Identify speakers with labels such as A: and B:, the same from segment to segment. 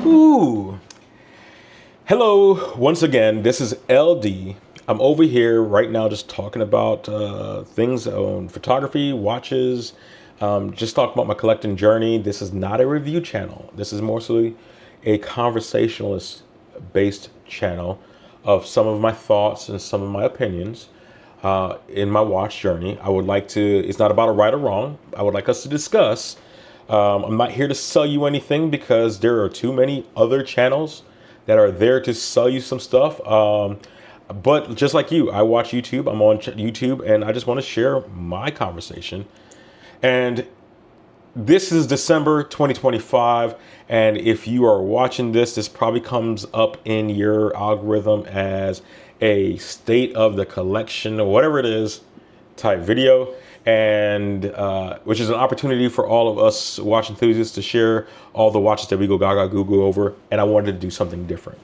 A: Ooh. Hello, once again, this is LD. I'm over here right now just talking about things on photography, watches, just talking about my collecting journey. This is not a review channel. This is mostly a conversationalist-based channel of some of my thoughts and some of my opinions in my watch journey. I would like to, it's not about a right or wrong. I would like us to discuss. I'm not here to sell you anything because there are too many other channels that are there to sell you some stuff. But just like you, I watch YouTube, I'm on YouTube, and I just want to share my conversation. And this is December 2025. And if you are watching this, this probably comes up in your algorithm as a state of the collection or whatever it is type video. And which is an opportunity for all of us watch enthusiasts to share all the watches that we go gaga goo over. And I wanted to do something different.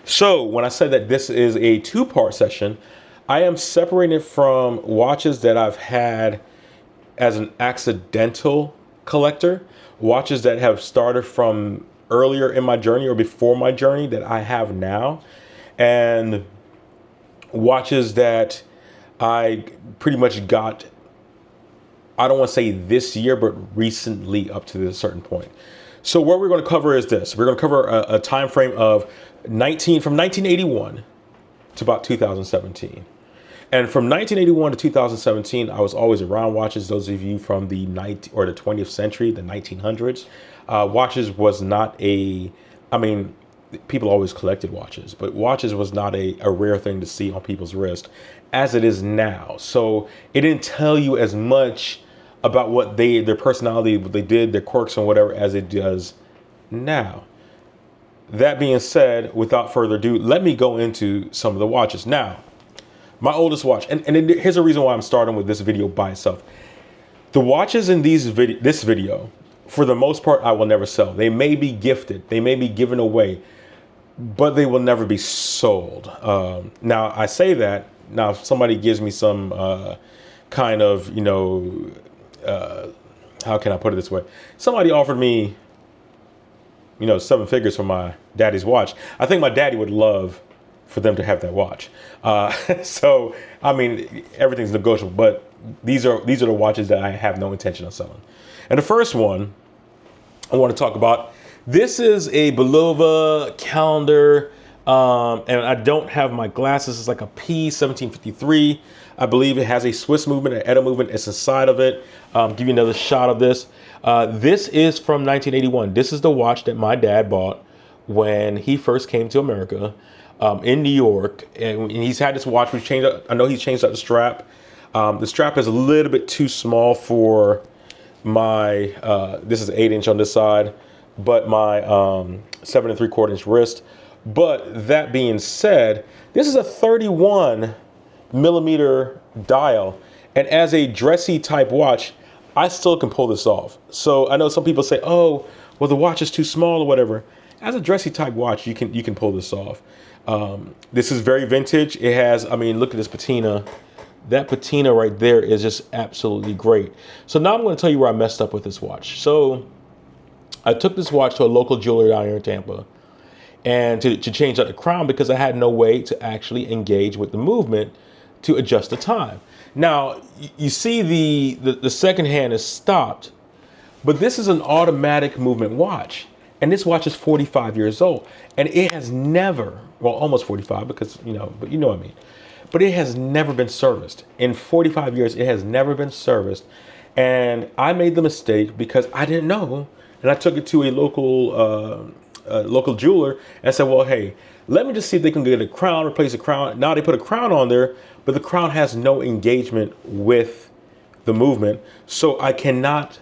A: So when I said that this is a two-part session, I am separating it from watches that I've had as an accidental collector, watches that have started from earlier in my journey or before my journey that I have now, and watches that I pretty much got, I don't want to say this year, but recently up to a certain point. So what we're going to cover is this. We're going to cover a time frame of from 1981 to about 2017. And from 1981 to 2017, I was always around watches. Those of you from the 20th century, the 1900s, watches was not I mean, people always collected watches, but watches was not a rare thing to see on people's wrist as it is now. So it didn't tell you as much about what their personality, what they did, their quirks and whatever, as it does now. That being said, without further ado, let me go into some of the watches. Now, my oldest watch, and here's a reason why I'm starting with this video by itself. The watches in this video, for the most part, I will never sell. They may be gifted, they may be given away, but they will never be sold. Now, I say that, now if somebody gives me some kind of, how can I put it this way? Somebody offered me, 7 figures for my daddy's watch. I think my daddy would love for them to have that watch. So, I mean, everything's negotiable, but these are the watches that I have no intention of selling. And the first one I want to talk about, this is a Bulova Calendar, and I don't have my glasses. It's like a P1753. I believe it has a Swiss movement, an Edda movement. It's inside of it. Give you another shot of this. This is from 1981. This is the watch that my dad bought when he first came to America in New York. And he's had this watch. We've changed up. I know he's changed out the strap. The strap is a little bit too small for my, this is 8-inch on this side, but my 7 3/4-inch wrist. But that being said, this is a 31 millimeter dial. And as a dressy type watch, I still can pull this off. So I know some people say, oh, well, the watch is too small or whatever. As a dressy type watch, you can pull this off. This is very vintage. It has, I mean, look at this patina. That patina right there is just absolutely great. So now I'm going to tell you where I messed up with this watch. So I took this watch to a local jeweler down here in Tampa and to change out the crown because I had no way to actually engage with the movement to adjust the time. Now, you see the second hand is stopped, but this is an automatic movement watch. And this watch is 45 years old. And it has never, well, almost 45 because, but you know what I mean. But it has never been serviced. In 45 years, it has never been serviced. And I made the mistake because I didn't know. And I took it to a local jeweler and said, well, hey, let me just see if they can get a crown, replace a crown. Now they put a crown on there, but the crown has no engagement with the movement. So I cannot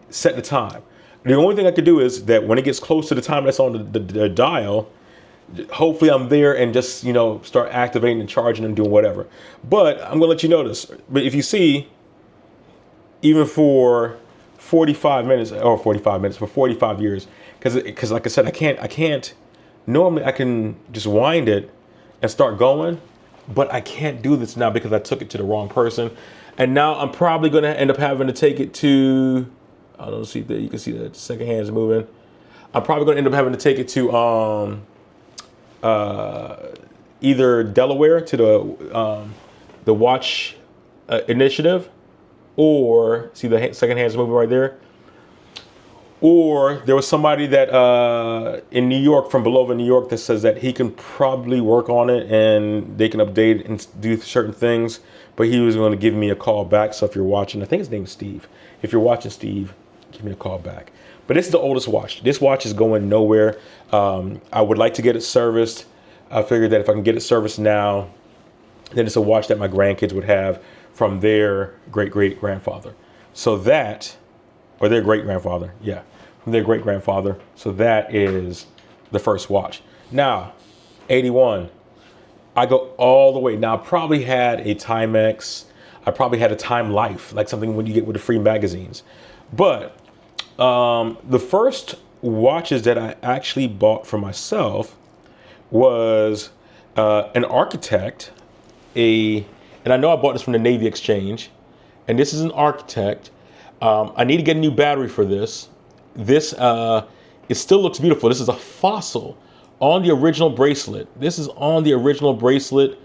A: set the time. The only thing I could do is that when it gets close to the time that's on the dial, hopefully I'm there and just, start activating and charging and doing whatever. But I'm gonna let you know this. But if you see, even for 45 minutes, for 45 years, because like I said, I can't, normally I can just wind it and start going, but I can't do this now because I took it to the wrong person. And now I'm probably gonna end up having to take it to, I don't see that, you can see that the second hand is moving. I'm probably going to end up having to take it to either Delaware to the watch initiative, or see the second hands moving right there. Or there was somebody that in New York, from Bulova, New York, that says that he can probably work on it and they can update and do certain things. But he was going to give me a call back. So if you're watching, I think his name is Steve. If you're watching, Steve, give me a call back. But this is the oldest watch. This watch is going nowhere. I would like to get it serviced. I figured that if I can get it serviced now, then it's a watch that my grandkids would have from their great-great-grandfather. So that, or their great-grandfather, yeah, from their great-grandfather. So that is the first watch. Now, 81, I go all the way. Now, I probably had a Timex. I probably had a Time Life, like something when you get with the free magazines. But the first watches that I actually bought for myself was an Arkitek, and I know I bought this from the Navy Exchange, and this is an Arkitek. I need to get a new battery for this. This, it still looks beautiful. This is a fossil on the original bracelet. This is on the original bracelet,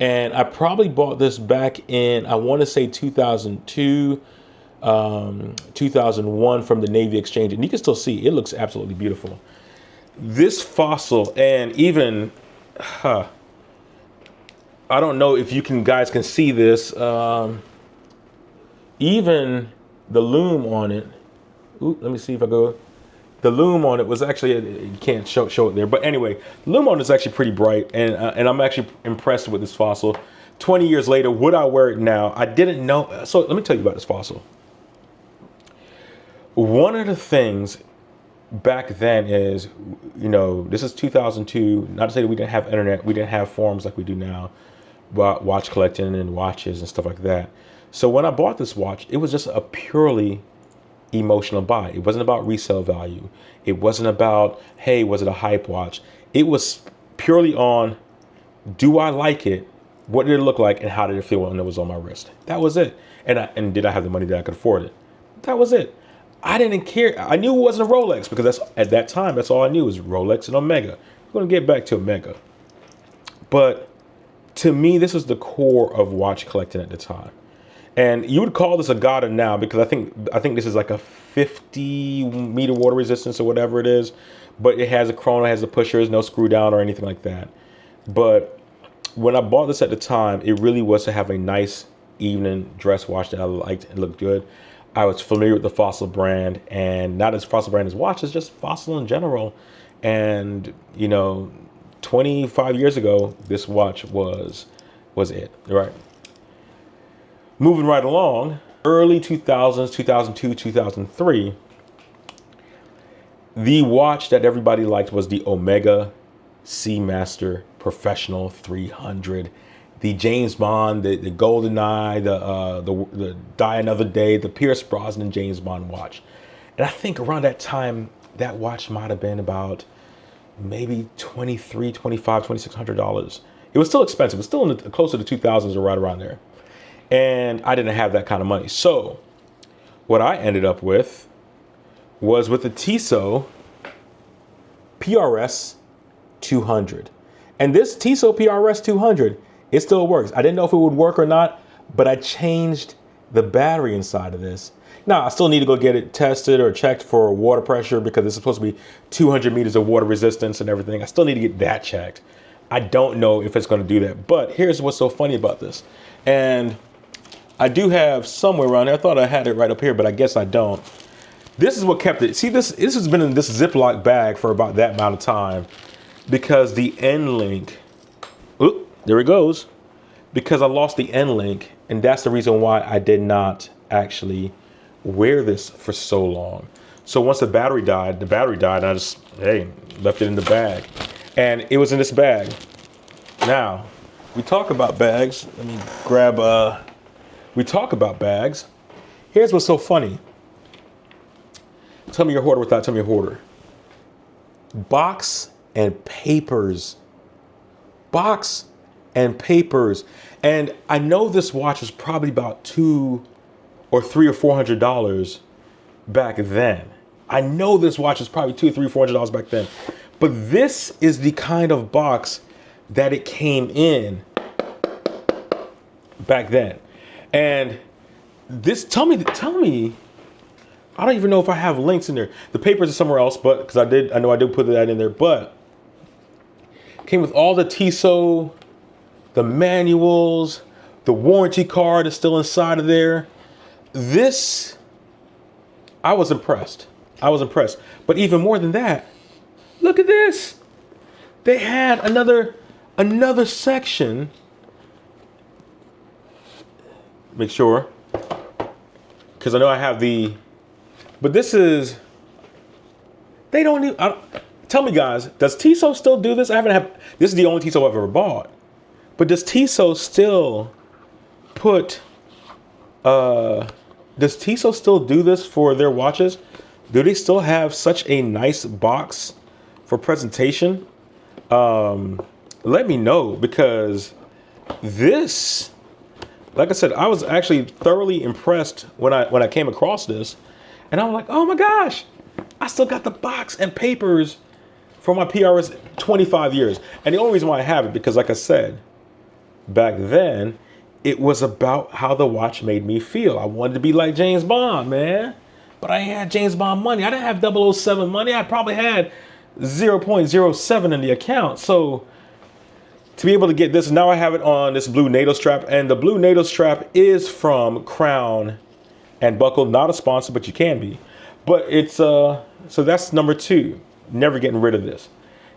A: and I probably bought this back in, I want to say 2002, 2001 from the Navy Exchange, and you can still see it looks absolutely beautiful. This fossil, and even, I don't know if you guys can see this, even the loom on it. Ooh, let me see if I go. The loom on it was actually, you can't show it there, but anyway, the loom on it is actually pretty bright, and I'm actually impressed with this fossil. 20 years later, would I wear it now? I didn't know. So let me tell you about this fossil. One of the things back then is, you know, this is 2002. Not to say that we didn't have internet, we didn't have forums like we do now, but watch collecting and watches and stuff like that. So when I bought this watch, it was just a purely emotional buy. It wasn't about resale value. It wasn't about, hey, was it a hype watch? It was purely on, do I like it? What did it look like? And how did it feel when it was on my wrist? That was it. And did I have the money that I could afford it? That was it. I didn't care. I knew it wasn't a Rolex because that's, at that time, that's all I knew was Rolex and Omega. We're going to get back to Omega. But to me, this was the core of watch collecting at the time. And you would call this a Gada now because I think this is like a 50-meter water resistance or whatever it is. But it has a chrono, has the pushers, no screw down or anything like that. But when I bought this at the time, it really was to have a nice evening dress watch that I liked and looked good. I was familiar with the Fossil brand, and not as Fossil brand as watches, just Fossil in general. And, you know, 25 years ago, this watch was it, right? Moving right along, early 2000s, 2002, 2003, the watch that everybody liked was the Omega Seamaster Professional 300. The James Bond, the GoldenEye, the Die Another Day, the Pierce Brosnan James Bond watch. And I think around that time, that watch might have been about maybe $2,300, $2,500, $2,600. It was still expensive. It was still in close to the 2000s or right around there. And I didn't have that kind of money. So what I ended up with was with the Tissot PRS200. And this Tissot PRS200, it still works. I didn't know if it would work or not, but I changed the battery inside of this. Now, I still need to go get it tested or checked for water pressure because it's supposed to be 200 meters of water resistance and everything. I still need to get that checked. I don't know if it's going to do that. But here's what's so funny about this. And I do have somewhere around there. I thought I had it right up here, but I guess I don't. This is what kept it. See, this has been in this Ziploc bag for about that amount of time because the end link, oop, there it goes, because I lost the end link, and that's the reason why I did not actually wear this for so long. So once the battery died, and I just, hey, left it in the bag. And it was in this bag. Now, we talk about bags. Let me grab we talk about bags. Here's what's so funny. Tell me your hoarder without telling me your hoarder. Box and papers. Box and papers. And I know this watch was probably about $200 or $300 or $400 back then. I know this watch was probably $200, $300, $400 back then. But this is the kind of box that it came in back then. And this, tell me, I don't even know if I have links in there. The papers are somewhere else, but because I know I did put that in there, but came with all the Tissot, the manuals, the warranty card is still inside of there. This, I was impressed. I was impressed. But even more than that, look at this. They had another section. Make sure, because I know I have the, but this is, they don't even, tell me guys, does Tissot still do this? This is the only Tissot I've ever bought. But does Tissot still put, does Tissot still do this for their watches? Do they still have such a nice box for presentation? Let me know, because this, like I said, I was actually thoroughly impressed when I came across this, and I'm like, oh my gosh, I still got the box and papers for my PRS 25 years. And the only reason why I have it, because like I said, back then, it was about how the watch made me feel. I wanted to be like James Bond, man. But I ain't had James Bond money. I didn't have 007 money. I probably had 0.07 in the account. So to be able to get this, now I have it on this blue NATO strap. And the blue NATO strap is from Crown and Buckle. Not a sponsor, but you can be. But it's, so that's number 2. Never getting rid of this.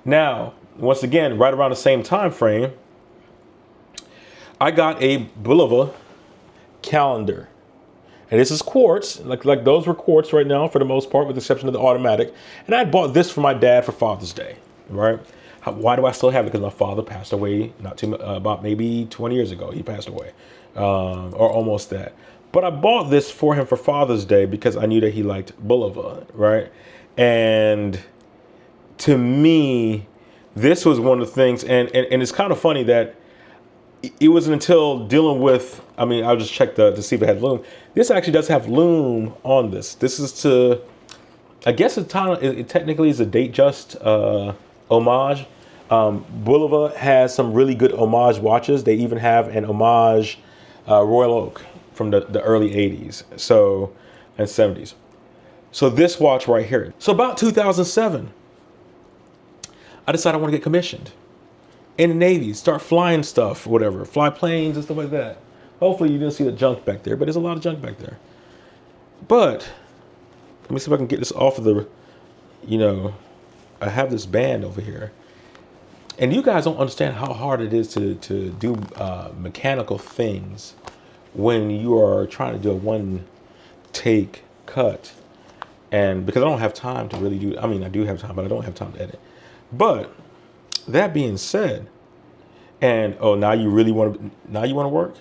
A: Now, once again, right around the same time frame, I got a Bulova Calendar. And this is quartz, like those were quartz right now for the most part, with the exception of the automatic. And I bought this for my dad for Father's Day, right? Why do I still have it? Because my father passed away about maybe 20 years ago. He passed away, or almost that. But I bought this for him for Father's Day because I knew that he liked Bulova, right? And to me, this was one of the things, and it's kind of funny that it wasn't until dealing with, I mean, I'll just check to see if it had loom. This actually does have loom on this. This is to, I guess it technically is a date just homage. Bulova has some really good homage watches. They even have an homage Royal Oak from the early 80s and 70s. So this watch right here. So about 2007, I decided I want to get commissioned in the Navy, start flying stuff, whatever, fly planes and stuff like that. Hopefully you didn't see the junk back there, but there's a lot of junk back there. But let me see if I can get this off of the, I have this band over here. And you guys don't understand how hard it is to do mechanical things when you are trying to do a one take cut. And because I don't have time to really do, I mean, I do have time, but I don't have time to edit. But that being said, and now you want to work?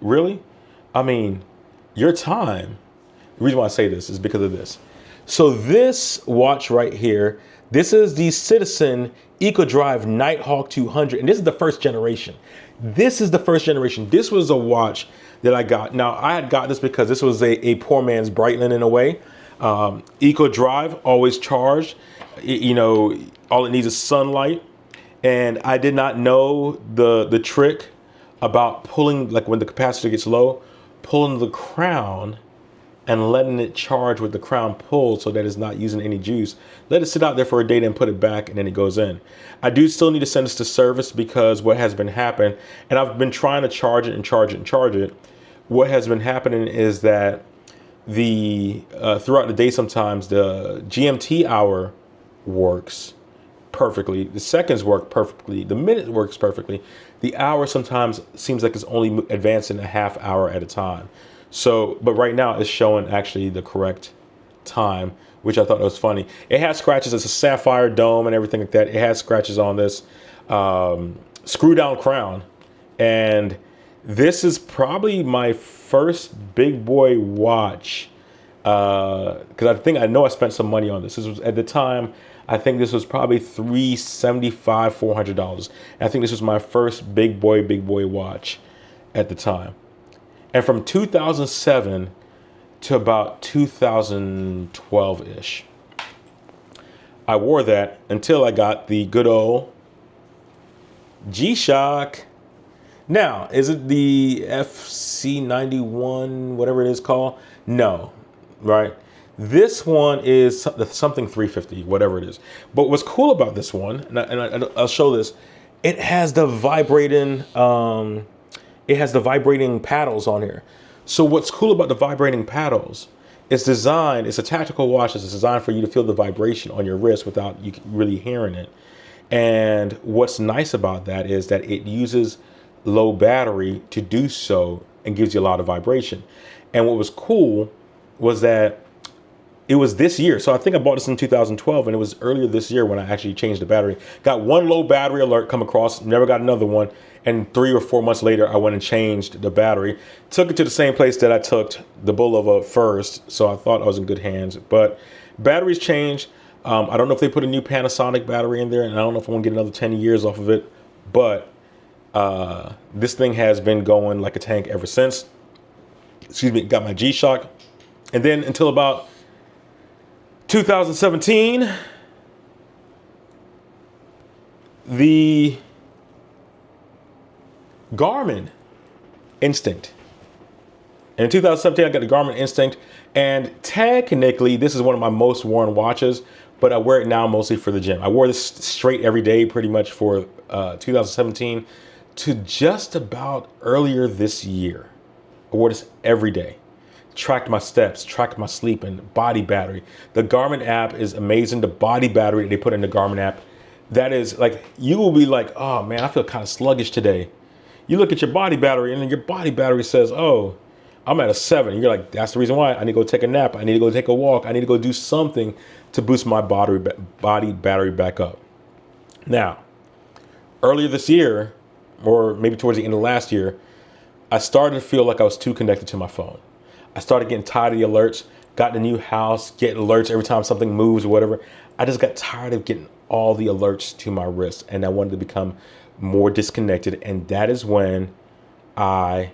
A: Really? I mean, your time, the reason why I say this is because of this. So this watch right here, this is the Citizen EcoDrive Nighthawk 200, and this is the first generation. This is the first generation. This was a watch that I got. Now, I had got this because this was a poor man's Breitling in a way. EcoDrive, always charged. All it needs is sunlight. And I did not know the trick about pulling, like when the capacitor gets low, pulling the crown and letting it charge with the crown pulled so that it's not using any juice. Let it sit out there for a day, then put it back, and then it goes in. I do still need to send this to service because what has been happening, and I've been trying to charge it and charge it and charge it. What has been happening is that throughout the day sometimes the GMT hour works perfectly, the seconds work perfectly, the minute works perfectly, the hour sometimes seems like it's only advancing a half hour at a time. So, but right now it's showing actually the correct time, which I thought was funny. It has scratches. It's a sapphire dome and everything like that. It has scratches on this screw down crown, and this is probably my first big boy watch because I know I spent some money on this. This was at the time, I think this was probably $375, $400. I think this was my first big boy watch at the time. And from 2007 to about 2012-ish. I wore that until I got the good old GShock. Now, is it the FC91, whatever it is called? No, right? This one is something 350, whatever it is. But what's cool about this one, and I'll show this, it has the vibrating paddles on here. So what's cool about the vibrating paddles, it's a tactical watch. It's designed for you to feel the vibration on your wrist without you really hearing it. And what's nice about that is that it uses low battery to do so and gives you a lot of vibration. And what was cool was that it was this year. So I think I bought this in 2012, and it was earlier this year when I actually changed the battery. Got one low battery alert come across, never got another one. And 3 or 4 months later, I went and changed the battery. Took it to the same place that I took the Bulova first. So I thought I was in good hands. But batteries changed. I don't know if they put a new Panasonic battery in there, and I don't know if I'm gonna get another 10 years off of it. But this thing has been going like a tank ever since. Excuse me, got my GShock. And then until about 2017, the Garmin Instinct. And in 2017, I got the Garmin Instinct. And technically, this is one of my most worn watches, but I wear it now mostly for the gym. I wore this straight every day pretty much for 2017 to just about earlier this year. I wore this every day. Tracked my steps, tracked my sleep, and body battery. The Garmin app is amazing. The body battery they put in the Garmin app, that is like, you will be like, oh man, I feel kind of sluggish today. You look at your body battery and then your body battery says, oh, I'm at a 7. And you're like, that's the reason why I need to go take a nap. I need to go take a walk. I need to go do something to boost my body battery back up. Now, earlier this year, or maybe towards the end of last year, I started to feel like I was too connected to my phone. I started getting tired of the alerts, got in a new house, getting alerts every time something moves or whatever. I just got tired of getting all the alerts to my wrist, and I wanted to become more disconnected. And that is when I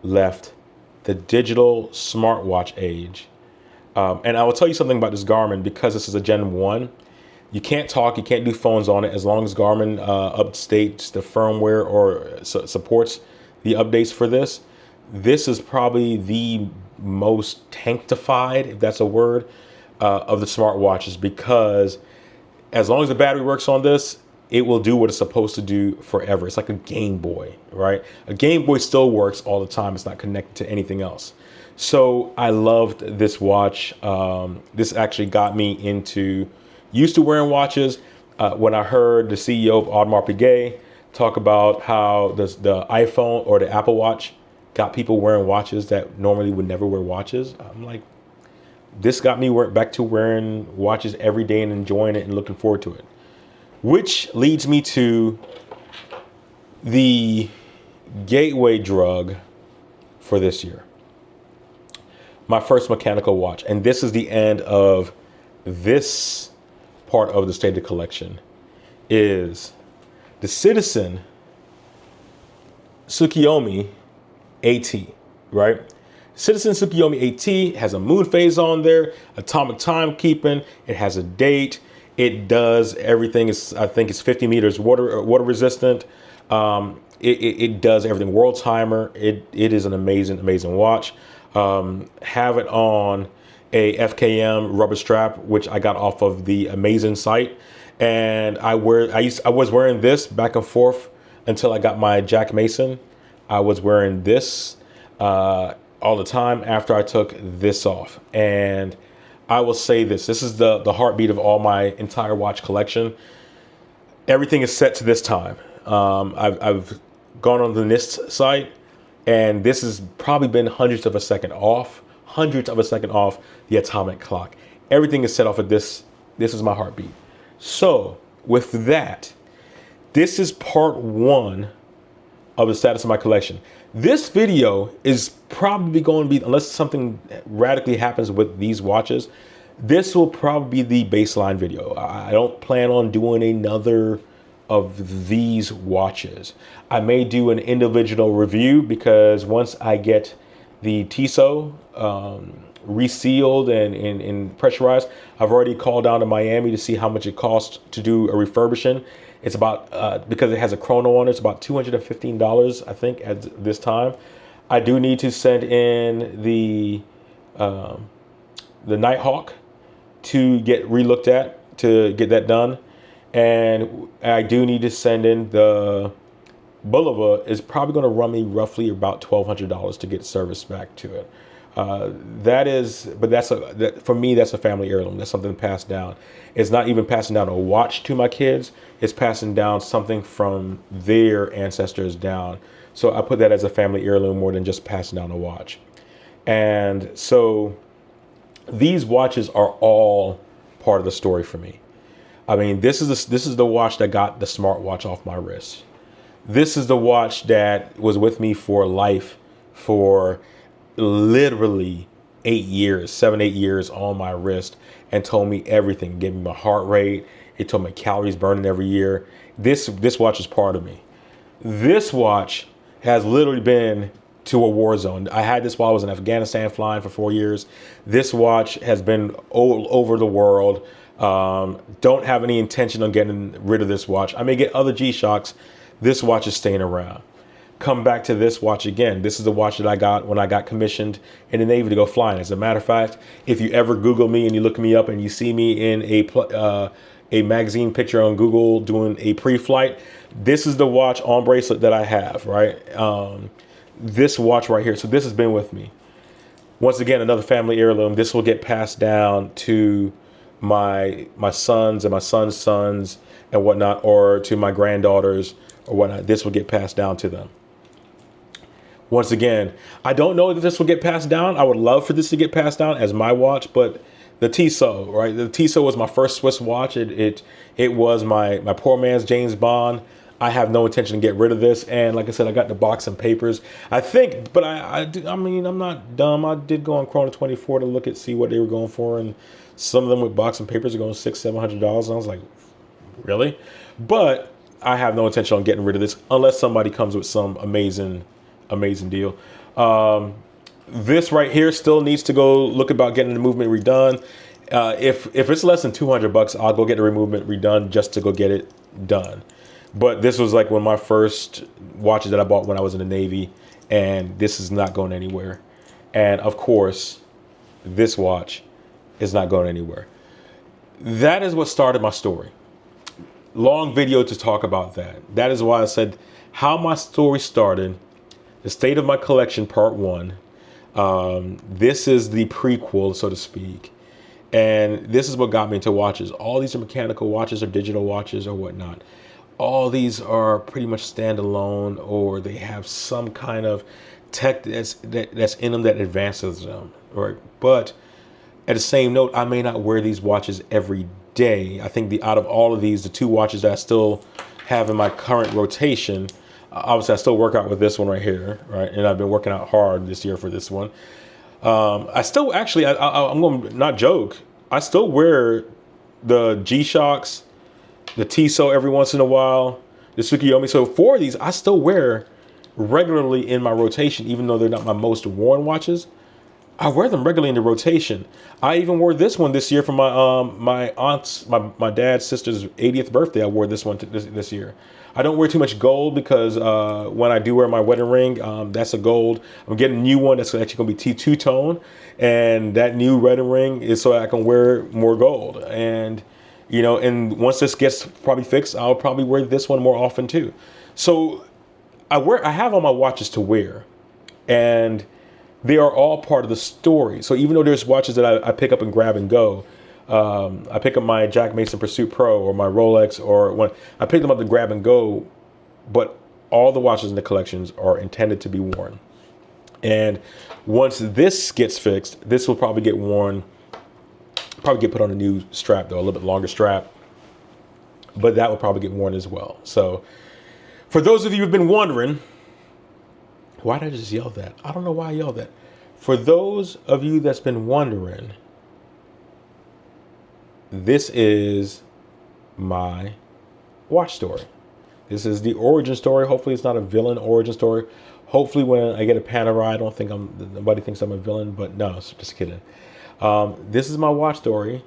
A: left the digital smartwatch age. And I will tell you something about this Garmin, because this is a Gen 1. You can't talk, you can't do phones on it as long as Garmin updates the firmware or supports the updates for this. This is probably the most tankified, if that's a word, of the smartwatches, because as long as the battery works on this, it will do what it's supposed to do forever. It's like a Game Boy, right? A Game Boy still works all the time. It's not connected to anything else. So I loved this watch. This actually got me used to wearing watches. When I heard the CEO of Audemars Piguet talk about how the iPhone or the Apple Watch got people wearing watches that normally would never wear watches, I'm like, this got me back to wearing watches every day and enjoying it and looking forward to it. Which leads me to the gateway drug for this year. My first mechanical watch. And this is the end of this part of the State of Collection, is the Citizen Tsukiyomi AT, right? Citizen Tsukiyomi AT has a moon phase on there, atomic timekeeping, it has a date, it does everything. I think it's 50 meters water resistant. It does everything. World timer. It is an amazing watch. Have it on a FKM rubber strap, which I got off of the Amazing site, and I was wearing this back and forth until I got my Jack Mason. I was wearing this all the time after I took this off. And I will say this is the heartbeat of all my entire watch collection. Everything is set to this time. I've gone on the NIST site, and this has probably been hundredths of a second off the atomic clock. Everything is set off at this. This is my heartbeat. So with that, this is part 1 of the status of my collection. This video is probably going to be, unless something radically happens with these watches, this will probably be the baseline video. I don't plan on doing another of these watches. I may do an individual review, because once I get the Tissot resealed and pressurized. I've already called down to Miami to see how much it costs to do a refurbishing. It's about, because it has a chrono on it, it's about $215, I think, at this time. I do need to send in the Nighthawk to get relooked at, to get that done. And I do need to send in the Bulova. Is probably going to run me roughly about $1,200 to get service back to it. For me, that's a family heirloom. That's something passed down. It's not even passing down a watch to my kids. It's passing down something from their ancestors down. So I put that as a family heirloom more than just passing down a watch. And so these watches are all part of the story for me. I mean, this is the watch that got the smartwatch off my wrist. This is the watch that was with me for life for literally 8 years, 7-8 years on my wrist, and told me everything. Gave me my heart rate. It told me calories burning every year. This watch is part of me. This watch has literally been to a war zone. I had this while I was in Afghanistan flying for 4 years. This watch has been all over the world. Don't have any intention on getting rid of this watch. I may get other G-Shocks. This watch is staying around. Come back to this watch again. This is the watch that I got when I got commissioned in the Navy to go flying. As a matter of fact, if you ever Google me and you look me up and you see me in a magazine picture on Google doing a pre-flight, this is the watch on bracelet that I have, right? This watch right here. So this has been with me. Once again, another family heirloom. This will get passed down to my sons and my sons' sons and whatnot, or to my granddaughters or whatnot. This will get passed down to them. Once again, I don't know that this will get passed down. I would love for this to get passed down as my watch, but the Tissot, right? The Tissot was my first Swiss watch. It was my poor man's James Bond. I have no intention to get rid of this. And like I said, I got the box and papers. I think, but I mean, I'm not dumb. I did go on Chrono24 to look at, see what they were going for. And some of them with box and papers are going $600-700. And I was like, really? But I have no intention on getting rid of this unless somebody comes with some amazing deal. This right here still needs to go look about getting the movement redone. If it's less than $200, I'll go get the movement redone just to go get it done. But this was like one of my first watches that I bought when I was in the Navy, and this is not going anywhere. And of course, this watch is not going anywhere. That is what started my story. Long video to talk about that. That is why I said how my story started, the state of my collection, part 1. This is the prequel, so to speak. And this is what got me into watches. All these are mechanical watches or digital watches or whatnot. All these are pretty much standalone, or they have some kind of tech that's in them that advances them, right? But at the same note, I may not wear these watches every day. I think out of all of these, the 2 watches that I still have in my current rotation, obviously I still work out with this one right here, right? And I've been working out hard this year for this one. I still actually, I'm going to not joke. I still wear the G-Shocks, the Tissot every once in a while, the Tsuki Yomi. So 4 of these I still wear regularly in my rotation, even though they're not my most worn watches. I wear them regularly in the rotation. I even wore this one this year for my aunt's, my dad's sister's 80th birthday. I wore this one this year. I don't wear too much gold because when I do wear my wedding ring, that's a gold. I'm getting a new one that's actually going to be two-tone, and that new wedding ring is so I can wear more gold. And you know, and once this gets probably fixed, I'll probably wear this one more often too. So I have all my watches to wear, and they are all part of the story. So even though there's watches that I pick up and grab and go, I pick up my Jack Mason Pursuit Pro or my Rolex, or when I pick them up to grab and go, but all the watches in the collections are intended to be worn. And once this gets fixed, this will probably get worn, probably get put on a new strap though, a little bit longer strap, but that will probably get worn as well. So for those of you who've been wondering, why did I just yell that? I don't know why I yelled that. For those of you that's been wondering, this is my watch story. This is the origin story. Hopefully it's not a villain origin story. Hopefully when I get a Panerai, I don't think nobody thinks I'm a villain, but no, just kidding. This is my watch story.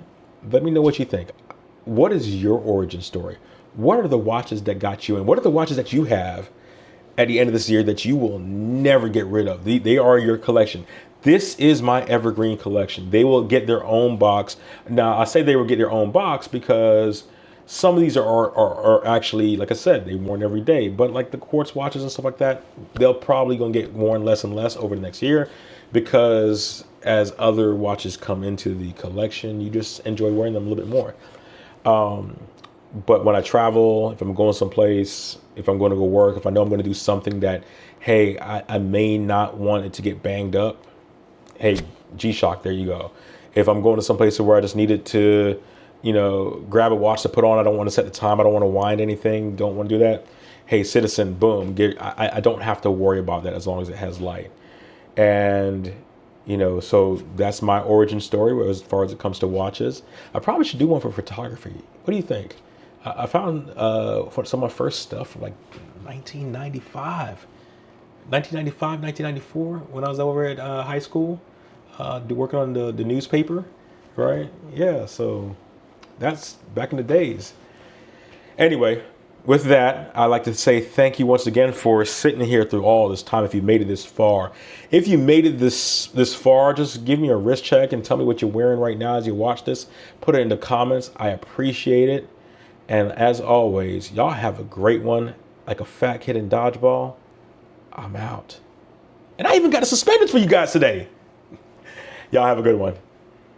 A: Let me know what you think. What is your origin story? What are the watches that got you in? What are the watches that you have at the end of this year that you will never get rid of? They are your collection. This is my evergreen collection. They will get their own box. Now, I say they will get their own box because some of these are actually, like I said, they worn every day. But like the quartz watches and stuff like that, they'll probably going to get worn less and less over the next year, because as other watches come into the collection, you just enjoy wearing them a little bit more. But when I travel, if I'm going someplace, if I'm going to go work, if I know I'm going to do something that, hey, I may not want it to get banged up, hey, GShock, there you go. If I'm going to someplace where I just needed to, grab a watch to put on, I don't want to set the time, I don't want to wind anything, don't want to do that, hey, Citizen, boom, I don't have to worry about that as long as it has light. And, so that's my origin story as far as it comes to watches. I probably should do one for photography. What do you think? I found some of my first stuff from like 1995, 1994, when I was over at high school, working on the newspaper, right? Yeah, so that's back in the days. Anyway, with that, I'd like to say thank you once again for sitting here through all this time. If you made it this far, if you made it this far, just give me a wrist check and tell me what you're wearing right now as you watch this. Put it in the comments. I appreciate it. And as always, y'all have a great one. Like a fat kid in dodgeball, I'm out. And I even got a suspended for you guys today. Y'all have a good one.